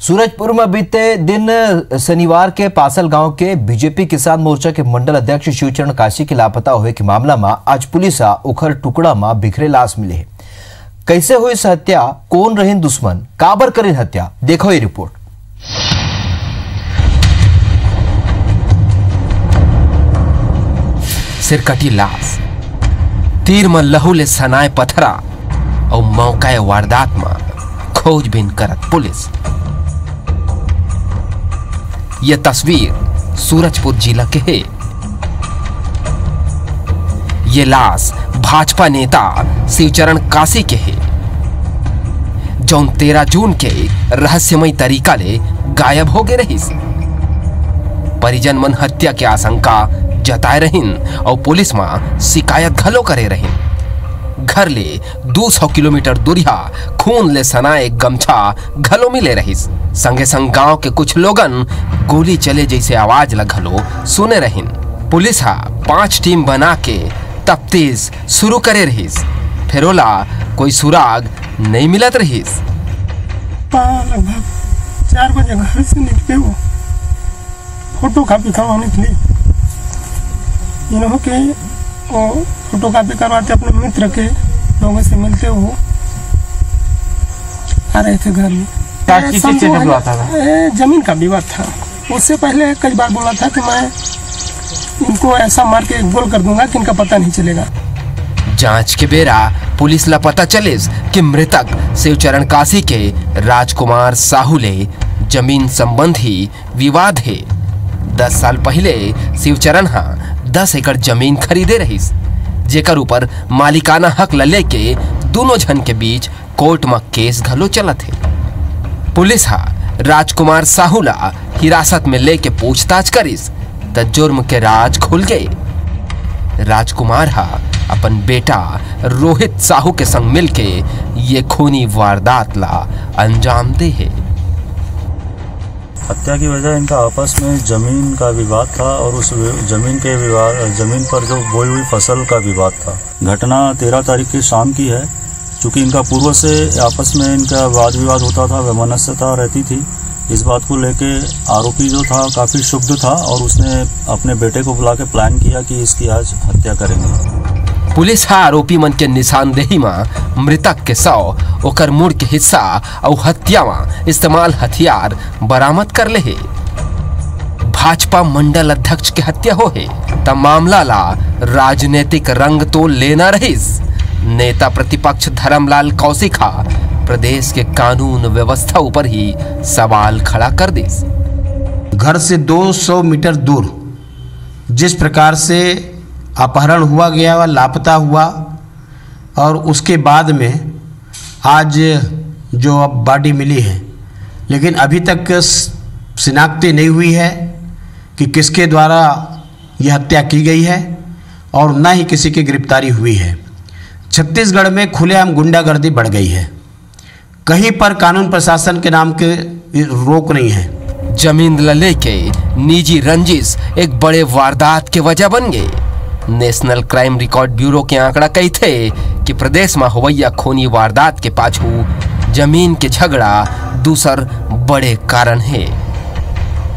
सूरजपुर में बीते दिन शनिवार के पासल गांव के बीजेपी किसान मोर्चा के मंडल अध्यक्ष शिवचरण काशी के लापता होने के मामला में आज पुलिस उखर टुकड़ा में बिखरे लाश मिले है। कैसे हुई इस हत्या, कौन रही दुश्मन, काबर करी हत्या, देखो ये रिपोर्ट। सिरकटी लाश, तीर में लहू ले सनाए पथरा और मौका वारदात में खोजबीन करत पुलिस। यह तस्वीर सूरजपुर जिला के है। ये लाश भाजपा नेता शिवचरण काशी के है, जो 13 जून के रहस्यमय तरीका ले गायब हो गए रही। परिजन मन हत्या के आशंका जताए रहीन और पुलिस में शिकायत घलो करे रहीन। घर ले 200 किलोमीटर दूरिया खून ले सनाए गमछा घलो मिले रहीस। संगे संग गांव के कुछ लोगन गोली चले जैसे आवाज लगलो सुने रहीन। पुलिस 5 टीम बना के तफ्तीश शुरू करे रहीस, फिरोला कोई सुराग नहीं मिलत रहीस। लगभग 4 बजे घर से निकले वो फोटो कॉपी करवाने के लिए। इन्हों के वो फोटो कॉपी करवाते अपने मित्र के लोगों से मिलते वो आ रहे थे घर में। जमीन का विवाद था। उससे पहले कई बार बोला था कि मैं इनको ऐसा मार के गोल कर दूंगा कि इनका पता नहीं चलेगा। जांच के बेरा पुलिस ला पता चले कि मृतक शिवचरण काशी के राजकुमार साहू ले जमीन संबंधी विवाद है। 10 साल पहले शिवचरण 10 एकड़ जमीन खरीदे रहीस, जेकर ऊपर मालिकाना हक लेके दोनों जन के बीच कोर्ट में केस घलो चलत है। पुलिस राजकुमार साहू ला हिरासत में लेके पूछताछ करिस त जुर्म के राज खुल गए। राजकुमार अपन बेटा रोहित साहू के संग मिलके ये खूनी वारदात ला अंजाम दे है। हत्या की वजह इनका आपस में जमीन का विवाद था और उस जमीन पर जो बोई हुई फसल का विवाद था। घटना 13 तारीख की शाम की है। चूँकि इनका पूर्व से आपस में इनका वाद विवाद होता था, वैमनस्यता रहती थी। इस बात को लेके आरोपी जो था काफ़ी क्षुब्ध था और उसने अपने बेटे को बुला के प्लान किया कि इसकी आज हत्या करेंगे। पुलिस आरोपी मन के निशानदेही में मृतक के शव, ओकर मुड़ के हिस्सा और हत्या में इस्तेमाल हथियार बरामद कर ले है। भाजपा मंडल अध्यक्ष के हत्या हो है तब मामला ला राजनीतिक रंग तो लेना रहीस। नेता प्रतिपक्ष धर्मलाल कौशिक प्रदेश के कानून व्यवस्था ऊपर ही सवाल खड़ा कर दी। घर से 200 मीटर दूर जिस प्रकार से अपहरण हुआ गया व लापता हुआ और उसके बाद में आज जो अब बॉडी मिली है, लेकिन अभी तक शिनाख्ती नहीं हुई है कि किसके द्वारा यह हत्या की गई है और न ही किसी की गिरफ्तारी हुई है। छत्तीसगढ़ में खुलेआम गुंडागर्दी बढ़ गई है। कहीं पर कानून प्रशासन के नाम के रोक नहीं है। जमीन लेके निजी रंजिश एक बड़े वारदात के वजह बन गए। नेशनल क्राइम रिकॉर्ड ब्यूरो के आंकड़ा कही थे कि प्रदेश में हुआ खूनी वारदात के पाछू जमीन के झगड़ा दूसर बड़े कारण है।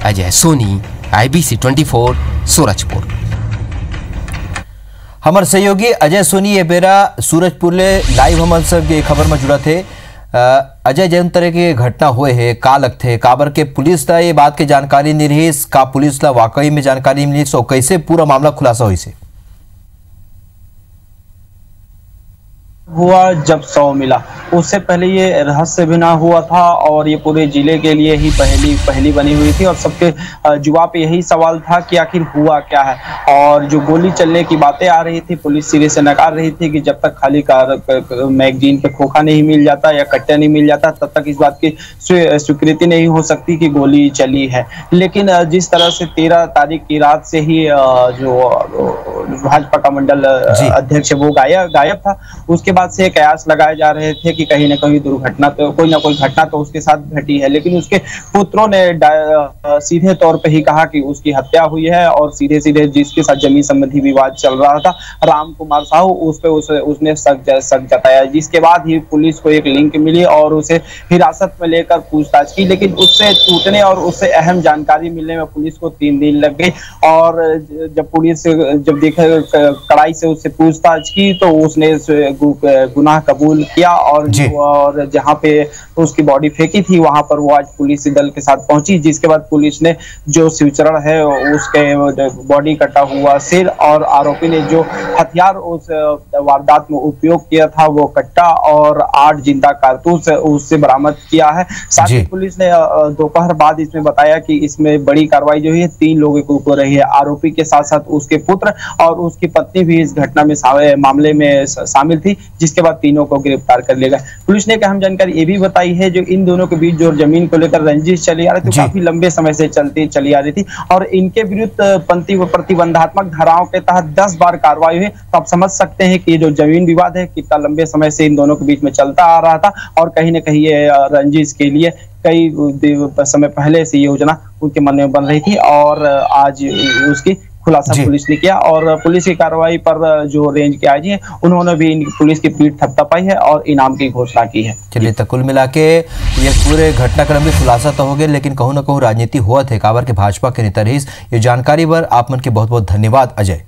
अजय सोनी, IBC 24, सूरजपुर। हमारे सहयोगी अजय सोनी ये बेरा सूरजपुर ले लाइव हमन सब ये खबर में जुड़ा थे। अजय, जैन तरह के घटना हुए है का लगते है काबर के पुलिस ला ये बात के जानकारी नहीं रही, का पुलिस ला वाकई में जानकारी मिली, सो कैसे पूरा मामला खुलासा हुई से हुआ जब शव मिला। उससे पहले ये रहस्य भी ना हुआ था और ये पूरे जिले के लिए ही पहली बनी हुई थी और सबके जुबान पे यही सवाल था कि आखिर हुआ क्या है। और जो गोली चलने की बातें आ रही थी, पुलिस सिरे से नकार रही थी कि जब तक खाली मैगजीन पे खोखा नहीं मिल जाता या कट्टा नहीं मिल जाता तब तक इस बात की स्वीकृति नहीं हो सकती कि गोली चली है। लेकिन जिस तरह से 13 तारीख की रात से ही जो भाजपा का मंडल अध्यक्ष वो गायब था, उसके बाद बात से कयास लगाए जा रहे थे कि कहीं ना कहीं दुर्घटना तो कोई ना कोई घटना तो उसके साथ घटी है, लेकिन उसके पुत्रों ने सीधे तौर पे ही कहा कि उसकी हत्या हुई है और सीधे सीधे जिसके साथ जमीन संबंधी विवाद चल रहा था राम कुमार साहू, उस पे उसने शक जताया, जिसके बाद ही पुलिस को एक लिंक मिली और उसे हिरासत में लेकर पूछताछ की, लेकिन उससे टूटने और उससे अहम जानकारी मिलने में पुलिस को 3 दिन लग गई। और जब पुलिस जब देखा कड़ाई से उससे पूछताछ की तो उसने गुनाह कबूल किया और जहां पे उसकी बॉडी फेंकी थी वहां पर वो आज पुलिस दल के साथ पहुंची, जिसके बाद पुलिस ने जो शिवचरण है उसके बॉडी कटा हुआ सिर और आरोपी ने जो हथियार उस वारदात में उपयोग किया था वो कट्टा और 8 जिंदा कारतूस उससे बरामद किया है। साथ ही पुलिस ने दोपहर बाद इसमें बताया कि इसमें बड़ी कार्रवाई जो है 3 लोगों के ऊपर रही है, आरोपी के साथ साथ उसके पुत्र और उसकी पत्नी भी इस घटना में मामले में शामिल थी, जिसके बाद तीनों को गिरफ्तार कर लिया गया। पुलिस ने एक अहम जानकारी ये भी बताई है जो इन दोनों के बीच जो जमीन को लेकर रंजिश चली आ रही थी काफी लंबे समय से चली आ रही थी और इनके विरुद्ध प्रतिबंधात्मक धाराओं के तहत 10 बार कार्रवाई हुई। तो आप समझ सकते हैं कि ये जो जमीन विवाद है कितना लंबे समय से इन दोनों के बीच में चलता आ रहा था और कहीं ना कहीं ये रंजिश के लिए कई समय पहले से योजना उनके मन में बन रही थी और आज उसकी खुलासा पुलिस ने किया और पुलिस की कार्रवाई पर जो रेंज के आईजी हैं उन्होंने भी पुलिस की पीठ थपथपाई है और इनाम की घोषणा की है। चलिए, तो कुल मिला के ये पूरे घटनाक्रम में खुलासा तो हो गया, लेकिन कहूँ ना कहूँ राजनीति हुआ थे काबर के भाजपा के नेता रहीस। ये जानकारी पर आप मन के बहुत बहुत धन्यवाद अजय।